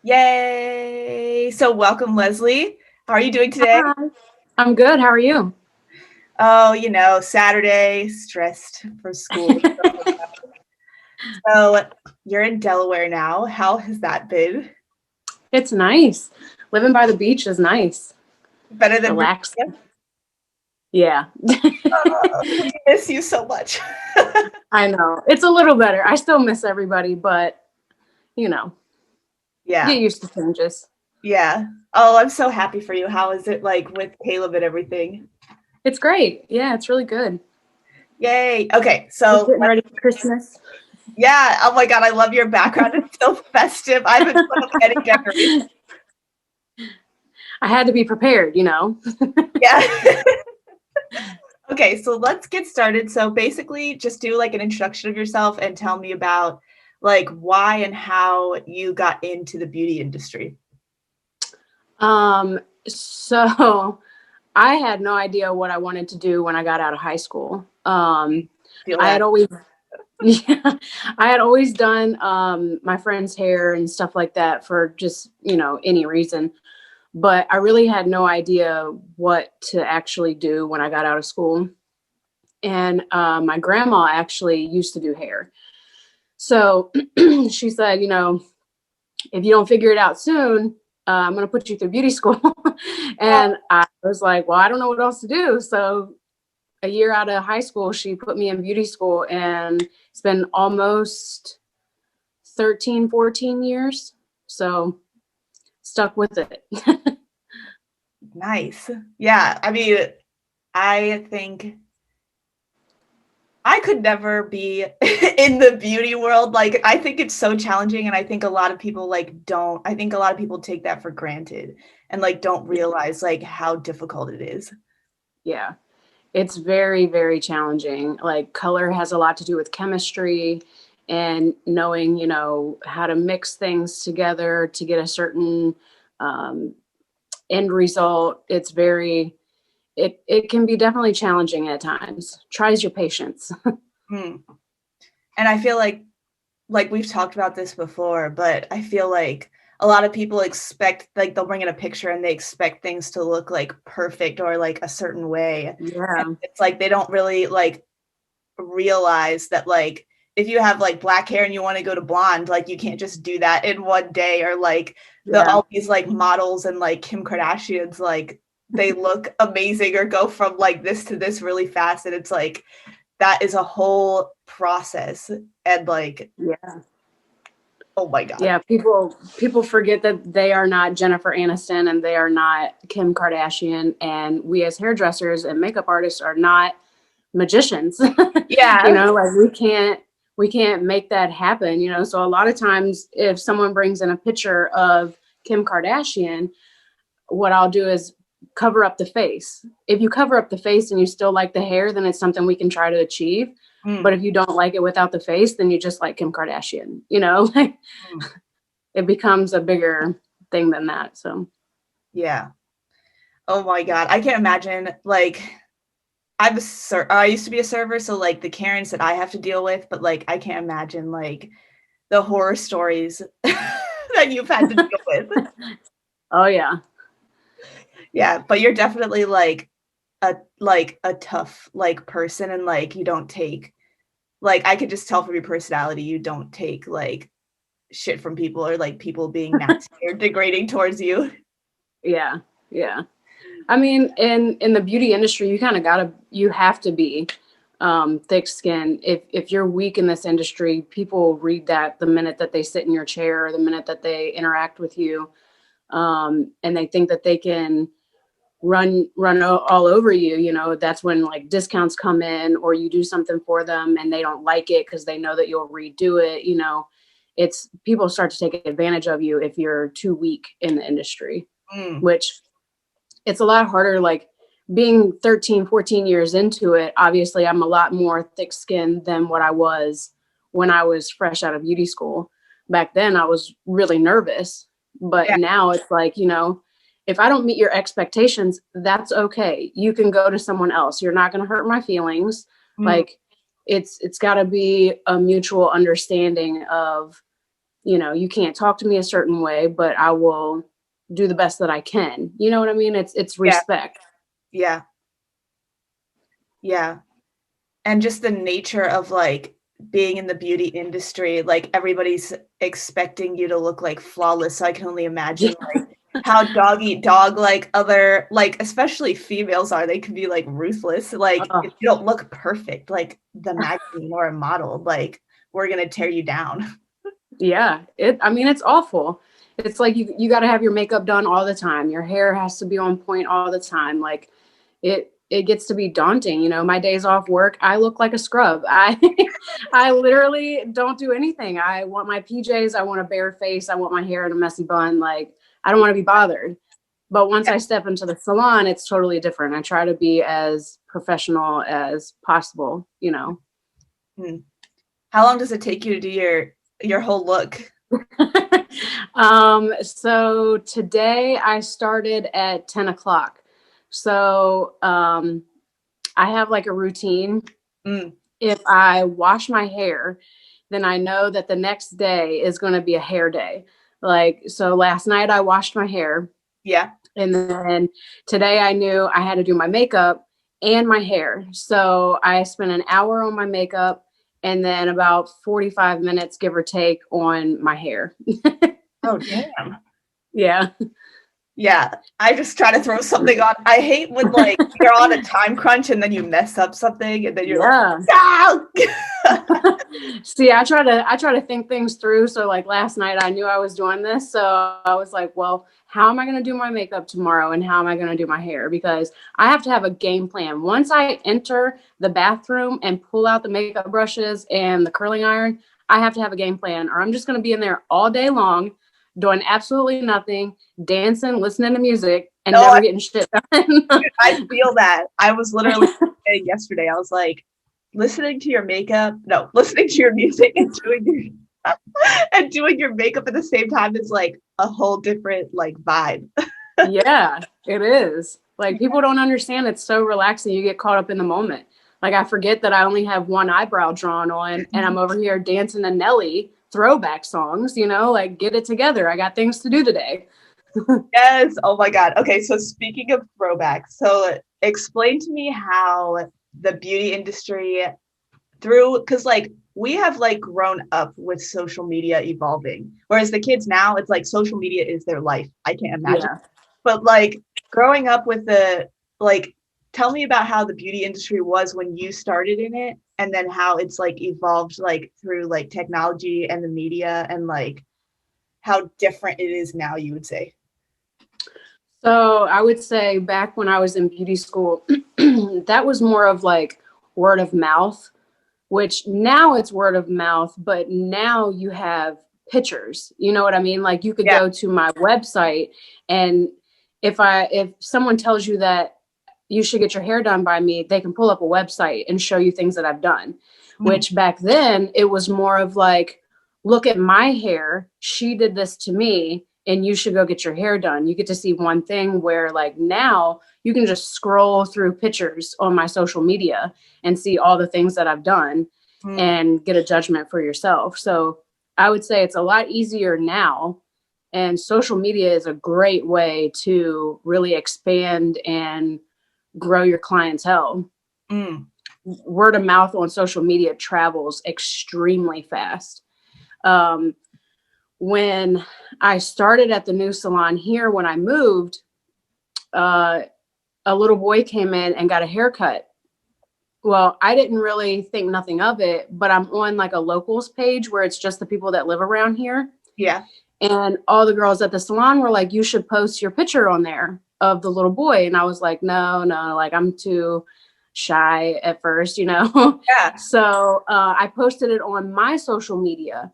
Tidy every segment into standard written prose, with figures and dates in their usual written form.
Yay! So welcome, Leslie. How are you doing today? Hi. I'm good. How are you? Oh, Saturday, stressed for school. So you're in Delaware now. How has that been? It's nice. Living by the beach is nice. Better than Virginia? Relaxing. Yeah. We miss you so much. I know. It's a little better. I still miss everybody, but you know, Yeah, get used to changes. yeah. Oh, I'm so happy for you. How is it like with Caleb and everything? It's great. Yeah, it's really good. Yay. Okay, Just so getting ready for Christmas. yeah. Oh my God, I love your background. It's so festive. I haven't put up any decorations. I had to be prepared. Yeah. Okay, so let's get started. So basically, just do like an introduction of yourself and tell me about like why and how you got into the beauty industry. So I had no idea what I wanted to do when I got out of high school. Feel I that? had always Yeah, I had always done my friend's hair and stuff like that for just, any reason. But I really had no idea what to actually do when I got out of school. And my grandma actually used to do hair. So she said, if you don't figure it out soon, I'm going to put you through beauty school. And I was like, well, I don't know what else to do. So a year out of high school, she put me in beauty school, and it's been almost 13, 14 years. So stuck with it. Nice. Yeah, I mean, I think I could never be in the beauty world. Like, I think it's so challenging, and I think a lot of people like don't. I think a lot of people take that for granted and like don't realize like how difficult it is. Yeah. It's very, very challenging. Like color has a lot to do with chemistry and knowing, how to mix things together to get a certain um, end result. It can be definitely challenging at times. Tries your patience. Hmm. And I feel like we've talked about this before, but I feel like a lot of people expect like they'll bring in a picture and they expect things to look like perfect or like a certain way. And Yeah. it's like they don't really like realize that like if you have like black hair and you want to go to blonde, like you can't just do that in one day, or like Yeah. all these like models and like Kim Kardashians, like they look amazing or go from like this to this really fast, and it's like that is a whole process. And like, Yeah. oh my God. Yeah, people forget that they are not Jennifer Aniston and they are not Kim Kardashian, and we as hairdressers and makeup artists are not magicians. Yeah. Like we can't make that happen. So a lot of times if someone brings in a picture of Kim Kardashian, what I'll do is cover up the face. If you cover up the face and you still like the hair, then it's something we can try to achieve. But Mm, if you don't like it without the face, then you just like Kim Kardashian. Like mm. it becomes a bigger thing than that. So Yeah. Oh my God. I can't imagine like I used to be a server, so like the Karens that I have to deal with, but like I can't imagine like the horror stories that you've had to deal with. oh yeah. Yeah, but you're definitely like a tough like person, and like you don't take like I could just tell from your personality you don't take like shit from people or like people being nasty or degrading towards you. Yeah. Yeah. I mean, in the beauty industry, you have to be thick skinned. If you're weak in this industry, people read that the minute that they sit in your chair or the minute that they interact with you, and they think that they can all over you. That's when like discounts come in, or you do something for them and they don't like it because they know that you'll redo it. It's people start to take advantage of you if you're too weak in the industry, Mm, which it's a lot harder. Like being 13, 14 years into it, obviously I'm a lot more thick skinned than what I was when I was fresh out of beauty school. Back then I was really nervous, but yeah. now it's like, if I don't meet your expectations, that's okay. You can go to someone else. You're not going to hurt my feelings. Mm, Like it's got to be a mutual understanding of you can't talk to me a certain way, but I will do the best that I can. You know what I mean? It's Yeah. respect. Yeah. Yeah. And just the nature of like being in the beauty industry, like everybody's expecting you to look like flawless. So I can only imagine like how dog eat dog, like other, like especially females are, they can be like ruthless. Like if you don't look perfect, like the magazine or a model, like we're gonna tear you down. Yeah, I mean, it's awful. It's like you got to have your makeup done all the time. Your hair has to be on point all the time. Like it gets to be daunting. My days off work, I look like a scrub. I literally don't do anything. I want my PJs, I want a bare face, I want my hair in a messy bun. Like I don't want to be bothered. But once I step into the salon, it's totally different. I try to be as professional as possible. How long does it take you to do your whole look? So today I started at 10 o'clock. So I have like a routine. If I wash my hair, then I know that the next day is going to be a hair day. Like, so last night I washed my hair. Yeah. And then today I knew I had to do my makeup and my hair. So I spent an hour on my makeup and then about 45 minutes, give or take, on my hair. Oh, damn. Yeah. Yeah. I just try to throw something on. I hate when like you're on a time crunch and then you mess up something and then you're like, no! See, I try to think things through. So like last night I knew I was doing this. So I was like, well, how am I going to do my makeup tomorrow? And how am I going to do my hair? Because I have to have a game plan. Once I enter the bathroom and pull out the makeup brushes and the curling iron, I have to have a game plan, or I'm just going to be in there all day long doing absolutely nothing, dancing, listening to music, and never getting shit done. I feel that. I was literally saying yesterday, I was like, listening to your music and doing your makeup at the same time is like a whole different like vibe. Yeah, it is. Like people don't understand, it's so relaxing. You get caught up in the moment. Like I forget that I only have one eyebrow drawn on and I'm over here dancing to Nelly throwback songs, like get it together. I got things to do today. Yes. Oh my God. Okay. So speaking of throwbacks, so explain to me how the beauty industry because like we have like grown up with social media evolving, whereas the kids now, it's like social media is their life. I can't imagine. Yeah. But like growing up with like, tell me about how the beauty industry was when you started in it, and then how it's like evolved like through like technology and the media, and like how different it is now, you would say. So I would say back when I was in beauty school, that was more of like word of mouth, which now it's word of mouth, but now you have pictures. You know what I mean? Like you could go to my website, and if someone tells you that you should get your hair done by me, they can pull up a website and show you things that I've done. Which back then it was more of like, look at my hair. She did this to me and you should go get your hair done. You get to see one thing, where like now you can just scroll through pictures on my social media and see all the things that I've done and get a judgment for yourself. So I would say it's a lot easier now. And social media is a great way to really expand and grow your clientele. Word of mouth on social media travels extremely fast. When I started at the new salon here, when I moved, a little boy came in and got a haircut. Well, I didn't really think nothing of it, but I'm on like a locals page where it's just the people that live around here. Yeah. And all the girls at the salon were like, you should post your picture on there of the little boy. And I was like, no, like I'm too shy at first, Yeah. So I posted it on my social media.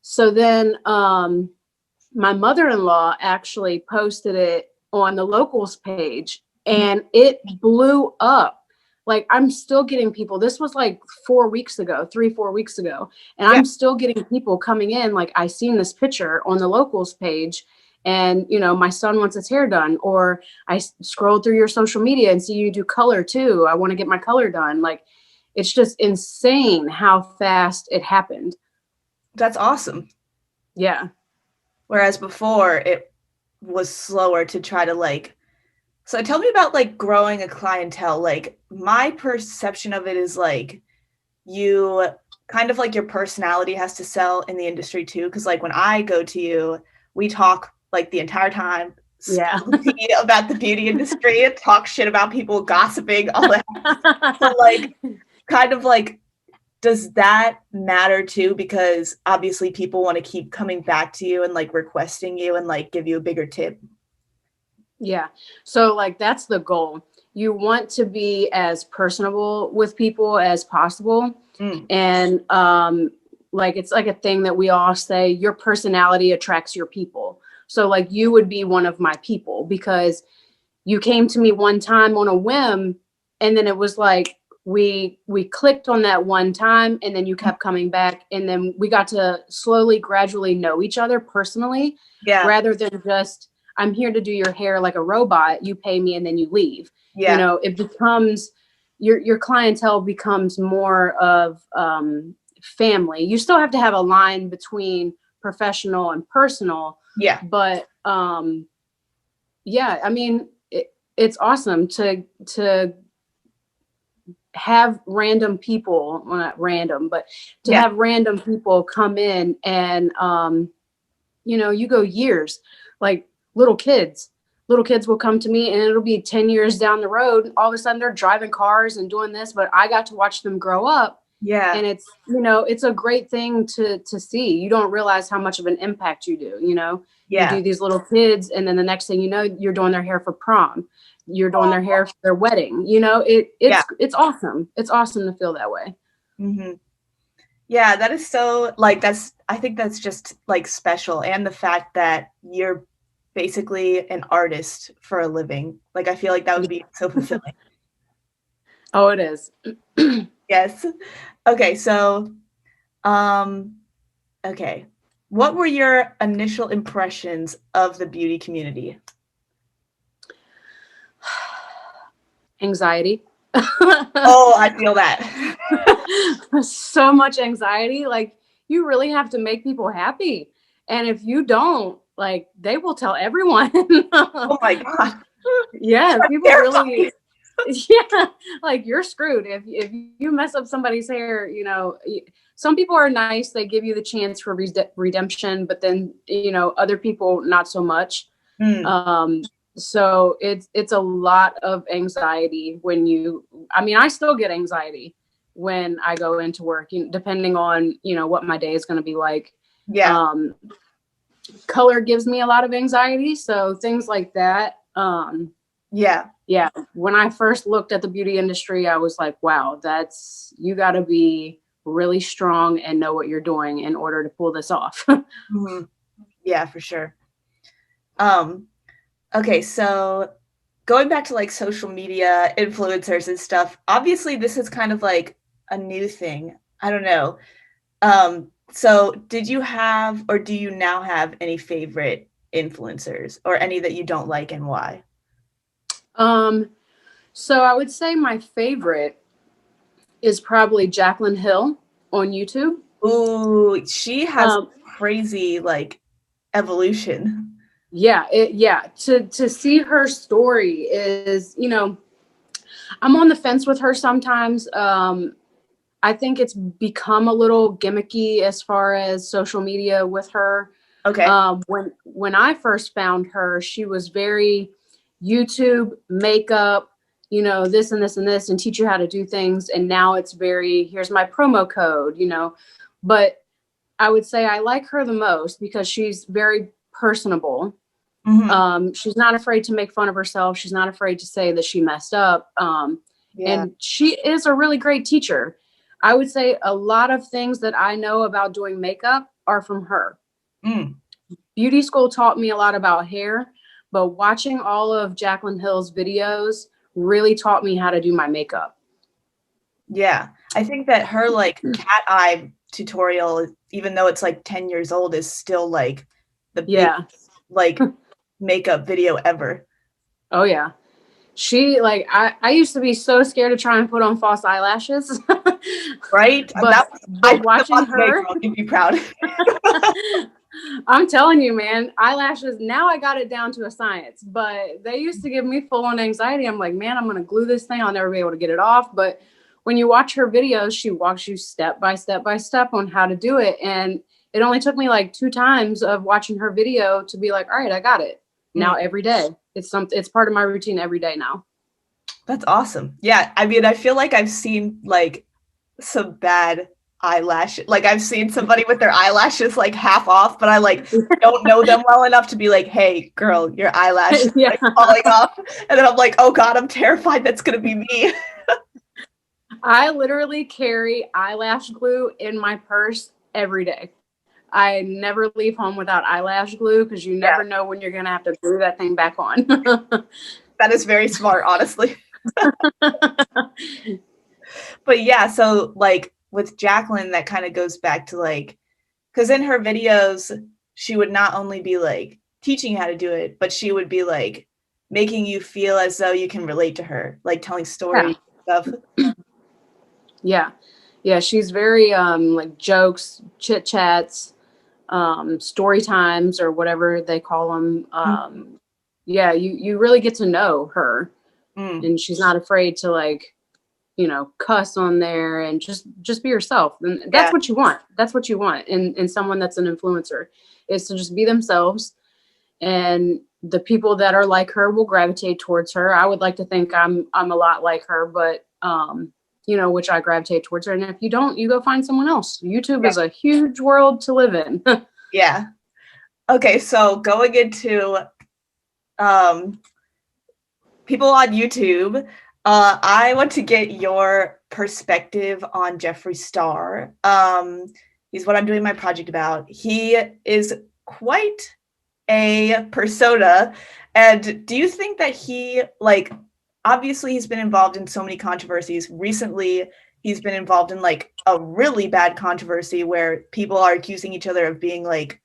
So then my mother-in-law actually posted it on the locals page and it blew up. Like I'm still getting people. This was like 4 weeks ago, 3-4 weeks ago. And I'm still getting people coming in. Like I seen this picture on the locals page and, my son wants his hair done, or I scrolled through your social media and see you do color too. I want to get my color done. Like it's just insane how fast it happened. That's awesome. Yeah. Whereas before it was slower to try to like, so tell me about like growing a clientele. Like my perception of it is like you kind of like your personality has to sell in the industry too. Cause like when I go to you, we talk like the entire time, Yeah. spill the tea about the beauty industry, talk shit about people gossiping, all that. So like kind of like, does that matter too? Because obviously people want to keep coming back to you and like requesting you and like give you a bigger tip. Yeah. So like that's the goal. You want to be as personable with people as possible. Mm. And like it's like a thing that we all say, your personality attracts your people. So like you would be one of my people because you came to me one time on a whim, and then it was like we clicked on that one time, and then you kept coming back, and then we got to slowly gradually know each other personally, Yeah. rather than just I'm here to do your hair like a robot, you pay me and then you leave. You Yeah. know, it becomes your clientele becomes more of family. You still have to have a line between professional and personal, Yeah. but yeah, I mean, it's awesome to have random people, well, not random, but to Yeah. have random people come in and you know, you go years, like little kids will come to me and it'll be 10 years down the road, all of a sudden they're driving cars and doing this, but I got to watch them grow up. Yeah. And it's, you know, it's a great thing to see. You don't realize how much of an impact you do. You know, you Yeah. do these little kids, and then the next thing you know, you're doing their hair for prom, you're doing their hair for their wedding. You know, Yeah. it's awesome. It's awesome to feel that way. Mm-hmm. Yeah, that is so like that's I think that's just like special, and the fact that you're basically an artist for a living. Like I feel like that would be so fulfilling. Oh, it is. Yes. Okay, so um okay. What were your initial impressions of the beauty community? Anxiety. Oh, I feel that. So much anxiety. Like, you really have to make people happy. And if you don't, like, they will tell everyone. Oh my god. Yeah, people Terrifying. really, yeah, like you're screwed if you mess up somebody's hair. You know, some people are nice; they give you the chance for redemption, but then you know other people not so much. Mm. Um, so it's a lot of anxiety when you. I mean, I still get anxiety when I go into work, depending on what my day is going to be like. Yeah. Um, Color gives me a lot of anxiety, so things like that. Yeah. Yeah, when I first looked at the beauty industry, I was like, wow, you got to be really strong and know what you're doing in order to pull this off. Mm-hmm. Yeah, for sure. Um, okay, so going back to like social media influencers and stuff, obviously this is kind of like a new thing. I don't know. So did you have or do you now have any favorite influencers or any that you don't like and why? um, so I would say my favorite is probably Jaclyn Hill on YouTube. Ooh, she has Um, crazy like evolution. yeah, to see her story is, I'm on the fence with her sometimes. I think it's become a little gimmicky as far as social media with her. Okay. When I first found her, she was very YouTube makeup, this and this and this, and teach you how to do things. And now it's very, here's my promo code, But I would say I like her the most because she's very personable. Mm-hmm. She's not afraid to make fun of herself. She's not afraid to say that she messed up. Yeah. And she is a really great teacher. I would say a lot of things that I know about doing makeup are from her. Mm. Beauty school taught me a lot about hair, but watching all of Jaclyn Hill's videos really taught me how to do my makeup. Yeah. I think that her like cat eye tutorial, even though it's like 10 years old, is still like the Yeah. biggest like makeup video ever. Oh yeah. She like I used to be so scared to try and put on false eyelashes. Right? but I put them watching on today, her girl. You'd be proud. I'm telling you, man, eyelashes, now I got it down to a science, but they used to give me full on anxiety. I'm like, man, I'm going to glue this thing. I'll never be able to get it off. But when you watch her videos, she walks you step by step by step on how to do it. And it only took me like 2 times of watching her video to be like, all right, I got it. Now every day. It's part of my routine every day now. That's awesome. Yeah, I mean, I feel like I've seen like some bad eyelashes. Like I've seen somebody with their eyelashes like half off, but I like don't know them well enough to be like, "Hey, girl, your eyelash is Yeah. like falling off." And then I'm like, "Oh God, I'm terrified that's gonna be me." I literally carry eyelash glue in my purse every day. I never leave home without eyelash glue because you never know when you're going to have to glue that thing back on. That is very smart, honestly. But yeah, so like with Jacqueline, that kind of goes back to like, because in her videos, she would not only be like teaching you how to do it, but she would be like making you feel as though you can relate to her, like telling stories and stuff. Yeah. Yeah. She's very like jokes, chit chats, story times or whatever they call them. Yeah, you really get to know her, and she's not afraid to like, cuss on there and just be yourself. And that's what you want. That's what you want in someone that's an influencer, is to just be themselves. And the people that are like her will gravitate towards her. I would like to think I'm a lot like her, but which I gravitate towards her. And if you don't, you go find someone else. YouTube is a huge world to live in. Yeah. Okay, so going into people on YouTube, I want to get your perspective on Jeffree Star. He's what I'm doing my project about. He is quite a persona. And do you think that he, like, obviously he's been involved in so many controversies. Recently, he's been involved in like a really bad controversy where people are accusing each other of being like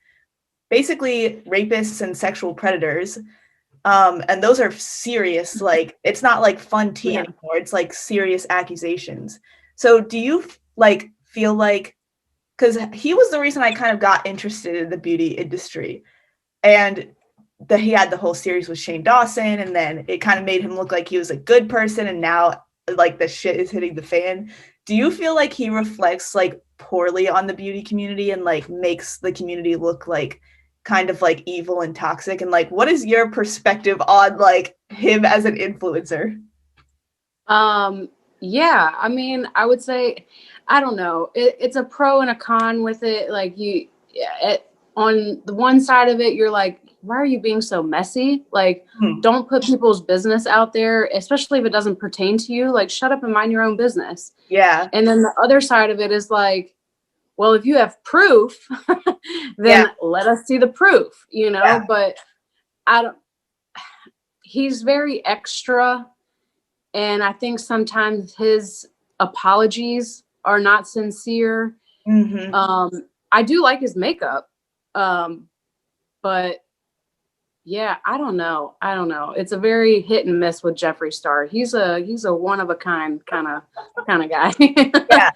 basically rapists and sexual predators. And those are serious, like it's not like fun tea anymore. It's like serious accusations. So do you like feel like, because he was the reason I kind of got interested in the beauty industry, and that he had the whole series with Shane Dawson, and then it kind of made him look like he was a good person, and now like the shit is hitting the fan. Do you feel like he reflects like poorly on the beauty community and like makes the community look like kind of like evil and toxic? And like, what is your perspective on like him as an influencer? Yeah, I mean, I would say, I don't know. It's a pro and a con with it. Like on the one side of it, you're like, why are you being so messy? Like, don't put people's business out there, especially if it doesn't pertain to you. Like, shut up and mind your own business. Yeah. And then the other side of it is like, well, if you have proof, then let us see the proof, but he's very extra. And I think sometimes his apologies are not sincere. I do like his makeup. But yeah, I don't know. It's a very hit and miss with Jeffree Star. He's a one of a kind kind of guy. Yeah.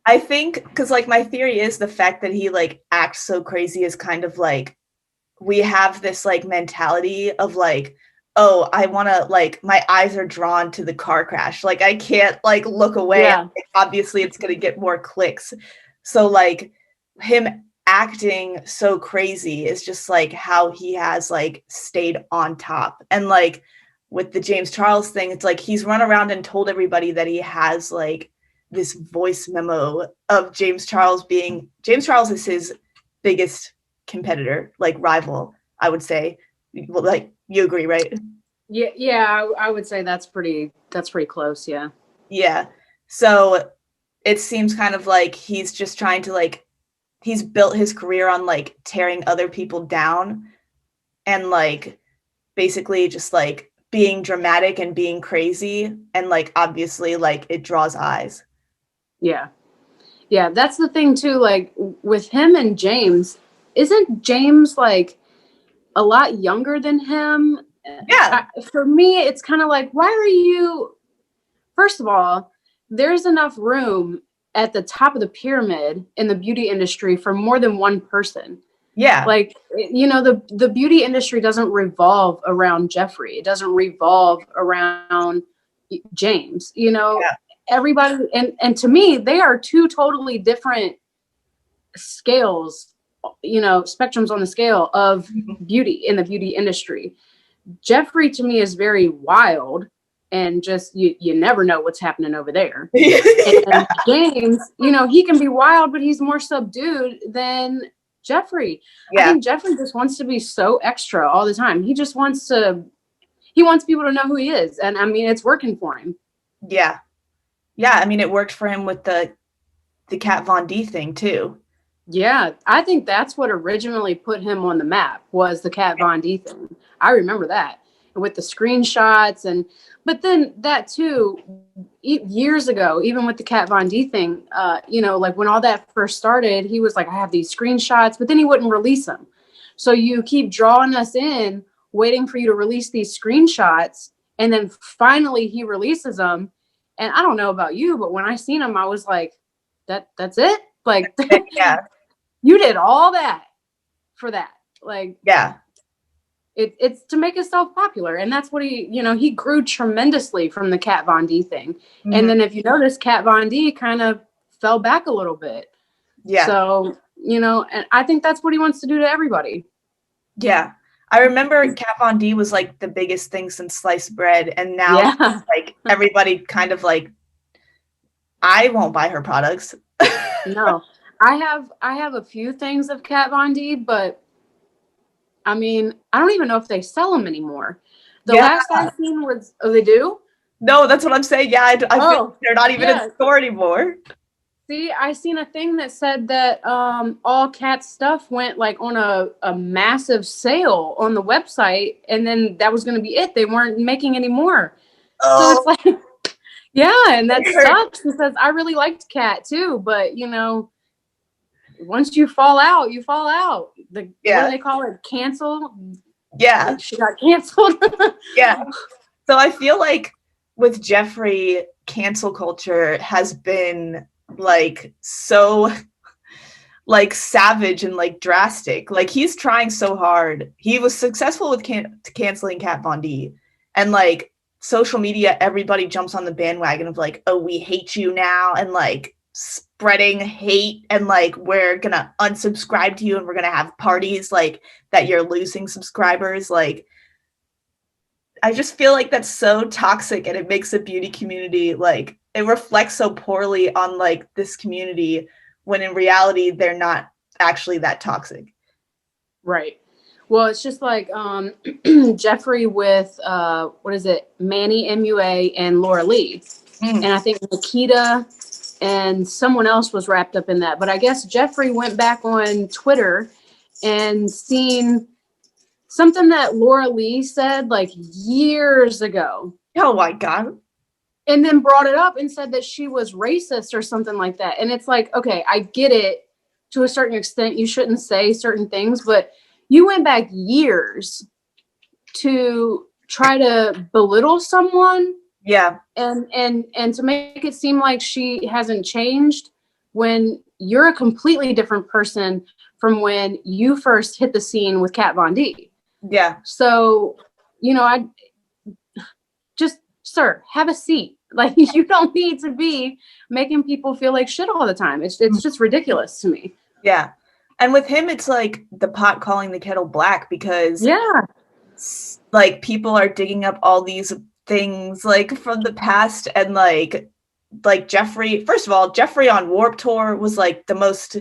I think because like my theory is the fact that he like acts so crazy is kind of like, we have this like mentality of like, oh, I want to like, my eyes are drawn to the car crash. Like I can't like look away. Yeah. Like, obviously it's going to get more clicks. So like him acting so crazy is just like how he has like stayed on top. And like with the James Charles thing, it's like he's run around and told everybody that he has like this voice memo of James Charles is his biggest competitor, like rival, I would say. Well, like you agree, right? Yeah, I would say that's pretty close. Yeah. So it seems kind of like he's just trying to like, he's built his career on like tearing other people down and like basically just like being dramatic and being crazy, and like obviously like it draws eyes. Yeah, that's the thing too. Like with him and James, isn't James like a lot younger than him? Yeah. For me, it's kind of like, why are you? First of all, there's enough room at the top of the pyramid in the beauty industry for more than one person. Yeah. Like, you know, the beauty industry doesn't revolve around Jeffree. It doesn't revolve around James. You know, Yeah. everybody, and to me, they are two totally different scales, you know, spectrums on the scale of beauty in the beauty industry. Jeffree to me is very wild, and just you never know what's happening over there. Yeah. And James, you know, he can be wild, but he's more subdued than Jeffree. I Yeah. think Jeffree just wants to be so extra all the time. He wants people to know who he is. And I mean, it's working for him. Yeah. Yeah. I mean, it worked for him with the Kat Von D thing too. Yeah, I think that's what originally put him on the map was the Kat Von D thing. I remember that with the screenshots but then that too, years ago, even with the Kat Von D thing, you know, like when all that first started, he was like, I have these screenshots, but then he wouldn't release them. So you keep drawing us in, waiting for you to release these screenshots, and then finally he releases them. And I don't know about you, but when I seen him, I was like, that's it? Like Yeah. you did all that for that. Like, Yeah. it's to make himself popular. And that's what he grew tremendously from the Kat Von D thing. And Mhm. then if you notice, Kat Von D kind of fell back a little bit. Yeah. So, you know, and I think that's what he wants to do to everybody. Yeah. I remember Kat Von D was like the biggest thing since sliced bread, and now Yeah. like everybody kind of like, I won't buy her products. No. I have a few things of Kat Von D, but I mean, I don't even know if they sell them anymore. The Yeah. last I seen was, oh, they do? No, that's what I'm saying. Yeah, I feel like Oh, they're not even in yeah. the store anymore. See, I seen a thing that said that all Cat stuff went like on a massive sale on the website, and then that was going to be it. They weren't making any more. So Oh, it's like, yeah, and that it hurt. sucks because I really liked Cat too. But you know, once you fall out, you fall out. What do Yeah. they call it? Cancel. Yeah. She got canceled. Yeah. So I feel like with Jeffree, cancel culture has been like so like savage and like drastic. Like he's trying so hard. He was successful with canceling Kat Von D, and like social media, everybody jumps on the bandwagon of like, oh, we hate you now, and like spreading hate, and like we're gonna unsubscribe to you, and we're gonna have parties like that you're losing subscribers. Like I just feel like that's so toxic, and it makes the beauty community like it reflects so poorly on like this community when in reality they're not actually that toxic. Right. Well, it's just like Jeffree with what is it, Manny MUA and Laura Lee, Mm. and I think Nikita and someone else was wrapped up in that. But I guess Jeffree went back on Twitter and seen something that Laura Lee said like years ago, Oh my god. and then brought it up and said that she was racist or something like that. And it's like, okay, I get it to a certain extent. You shouldn't say certain things, but you went back years to try to belittle someone Yeah. and to make it seem like she hasn't changed when you're a completely different person from when you first hit the scene with Kat Von D. Yeah. So, you know, I just, sir, have a seat. Like you don't need to be making people feel like shit all the time. It's just ridiculous to me. Yeah. And with him it's like the pot calling the kettle black, because Yeah. like people are digging up all these things like from the past, and like Jeffree, first of all, Jeffree on Warped Tour was like the most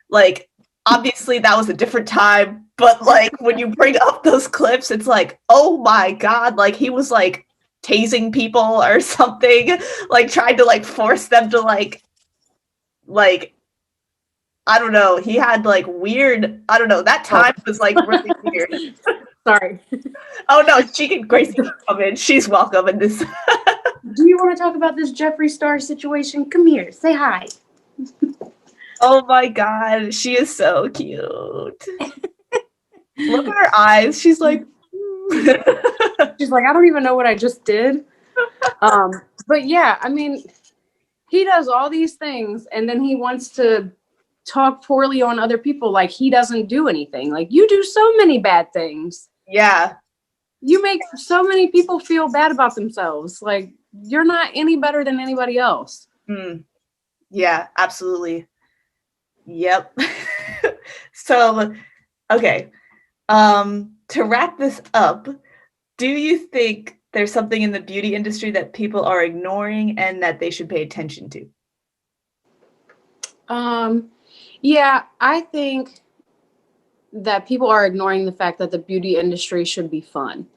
like, obviously that was a different time, but like when you bring up those clips, it's like, oh my god, like he was like tasing people or something, like trying to like force them to like I don't know. He had like weird, I don't know. That time was like really weird. Sorry. Oh no, Gracie can come in. She's welcome in this. Do you want to talk about this Jeffree Star situation? Come here, say hi. Oh my god, she is so cute. Look at her eyes. She's like, She's like, I don't even know what I just did. But yeah, I mean, he does all these things and then he wants to talk poorly on other people like he doesn't do anything. Like, you do so many bad things. Yeah. You make so many people feel bad about themselves. Like, you're not any better than anybody else. Yeah, absolutely. Yep. So, okay. To wrap this up, do you think there's something in the beauty industry that people are ignoring and that they should pay attention to? Yeah, I think that people are ignoring the fact that the beauty industry should be fun.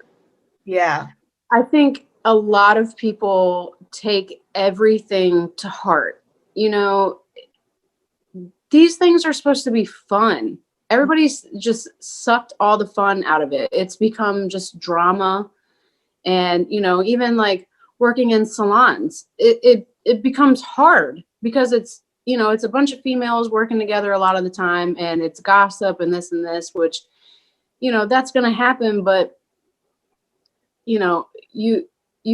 Yeah. I think a lot of people take everything to heart. You know, these things are supposed to be fun. Everybody's just sucked all the fun out of it. It's become just drama. And, you know, even like working in salons, it becomes hard because it's, you know, it's a bunch of females working together a lot of the time, and it's gossip and this, which, you know, that's going to happen. But, you know, you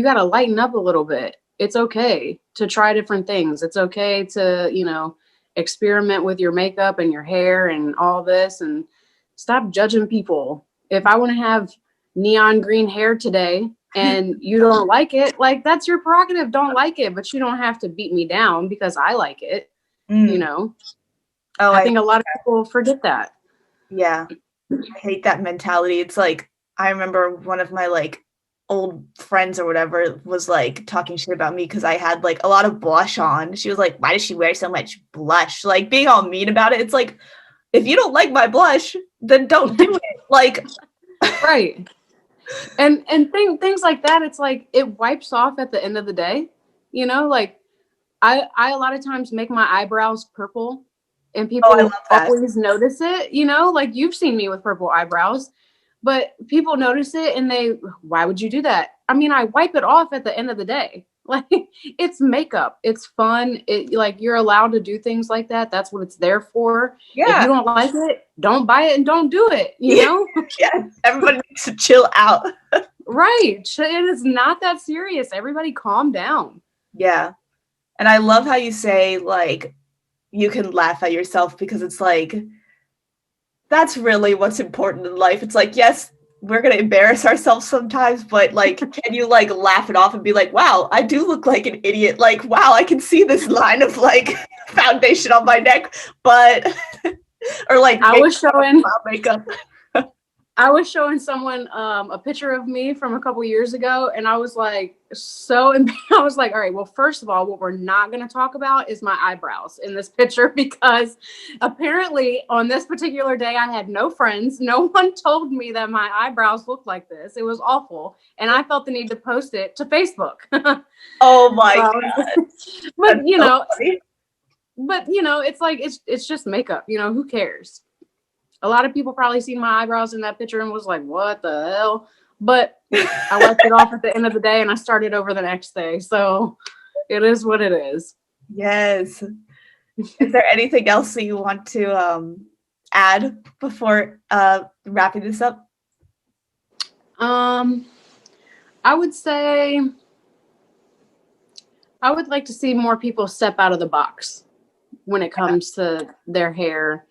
got to lighten up a little bit. It's okay to try different things. It's okay to, you know, experiment with your makeup and your hair and all this, and stop judging people. If I want to have neon green hair today and you don't like it, like, that's your prerogative. Don't like it, but you don't have to beat me down because I like it. You know, Oh, I think a lot of people forget that. Yeah. I hate that mentality. It's like, I remember one of my like old friends or whatever was like talking shit about me because I had like a lot of blush on. She was like, why does she wear so much blush? Like, being all mean about it. It's like, if you don't like my blush, then don't do it. Like, right. And things like that, it's like, it wipes off at the end of the day. You know, like, I a lot of times make my eyebrows purple, and oh, I people love that. always notice it. You know, like, you've seen me with purple eyebrows, but people notice it and why would you do that? I mean, I wipe it off at the end of the day. Like, it's makeup. It's fun. Like, you're allowed to do things like that. That's what it's there for. If Yeah. you don't like it, don't buy it and don't do it, you know? Yeah. Everybody needs to chill out. Right. It is not that serious. Everybody calm down. Yeah. And I love how you say, like, you can laugh at yourself, because it's like, that's really what's important in life. It's like, yes, we're going to embarrass ourselves sometimes, but like, can you like laugh it off and be like, wow, I do look like an idiot. Like, wow, I can see this line of like foundation on my neck, but, or like, makeup. I was showing someone a picture of me from a couple years ago, and I was like, I was like, all right, well, first of all, what we're not going to talk about is my eyebrows in this picture, because apparently on this particular day, I had no friends. No one told me that my eyebrows looked like this. It was awful. And I felt the need to post it to Facebook. Oh my God. But, you know, funny. but, you know, it's like, it's just makeup, you know, who cares? A lot of people probably seen my eyebrows in that picture and was like, what the hell? But I wiped it off at the end of the day and I started over the next day. So it is what it is. Yes. Is there anything else that you want to add before wrapping this up? I would say I would like to see more people step out of the box when it comes to their hair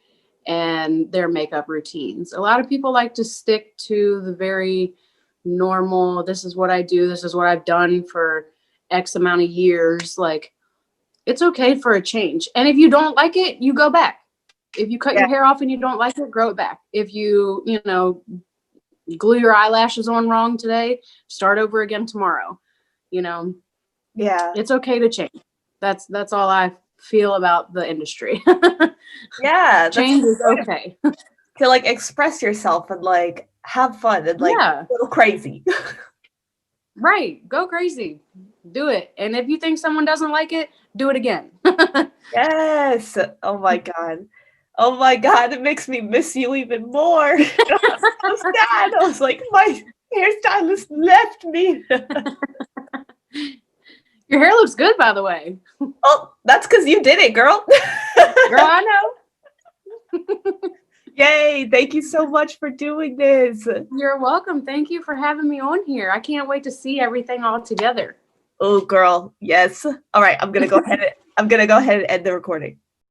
and their makeup routines. A lot of people like to stick to the very normal, this is what I do, this is what I've done for X amount of years. Like, it's okay for a change. And if you don't like it, you go back. If you cut your hair off and you don't like it, grow it back. If you know, glue your eyelashes on wrong today, start over again tomorrow. You know, it's okay to change. That's all I feel about the industry. Yeah, change is okay. To like express yourself and like have fun and like a little crazy. Right. Go crazy. Do it. And if you think someone doesn't like it, do it again. Yes. Oh my God. Oh my God. It makes me miss you even more. I was so sad. I was like, my hairstylist left me. Your hair looks good, by the way. Oh, that's because you did it, girl. Girl, I know. Yay. Thank you so much for doing this. You're welcome. Thank you for having me on here. I can't wait to see everything all together. Oh, girl. Yes. All right. I'm going to go ahead and end the recording.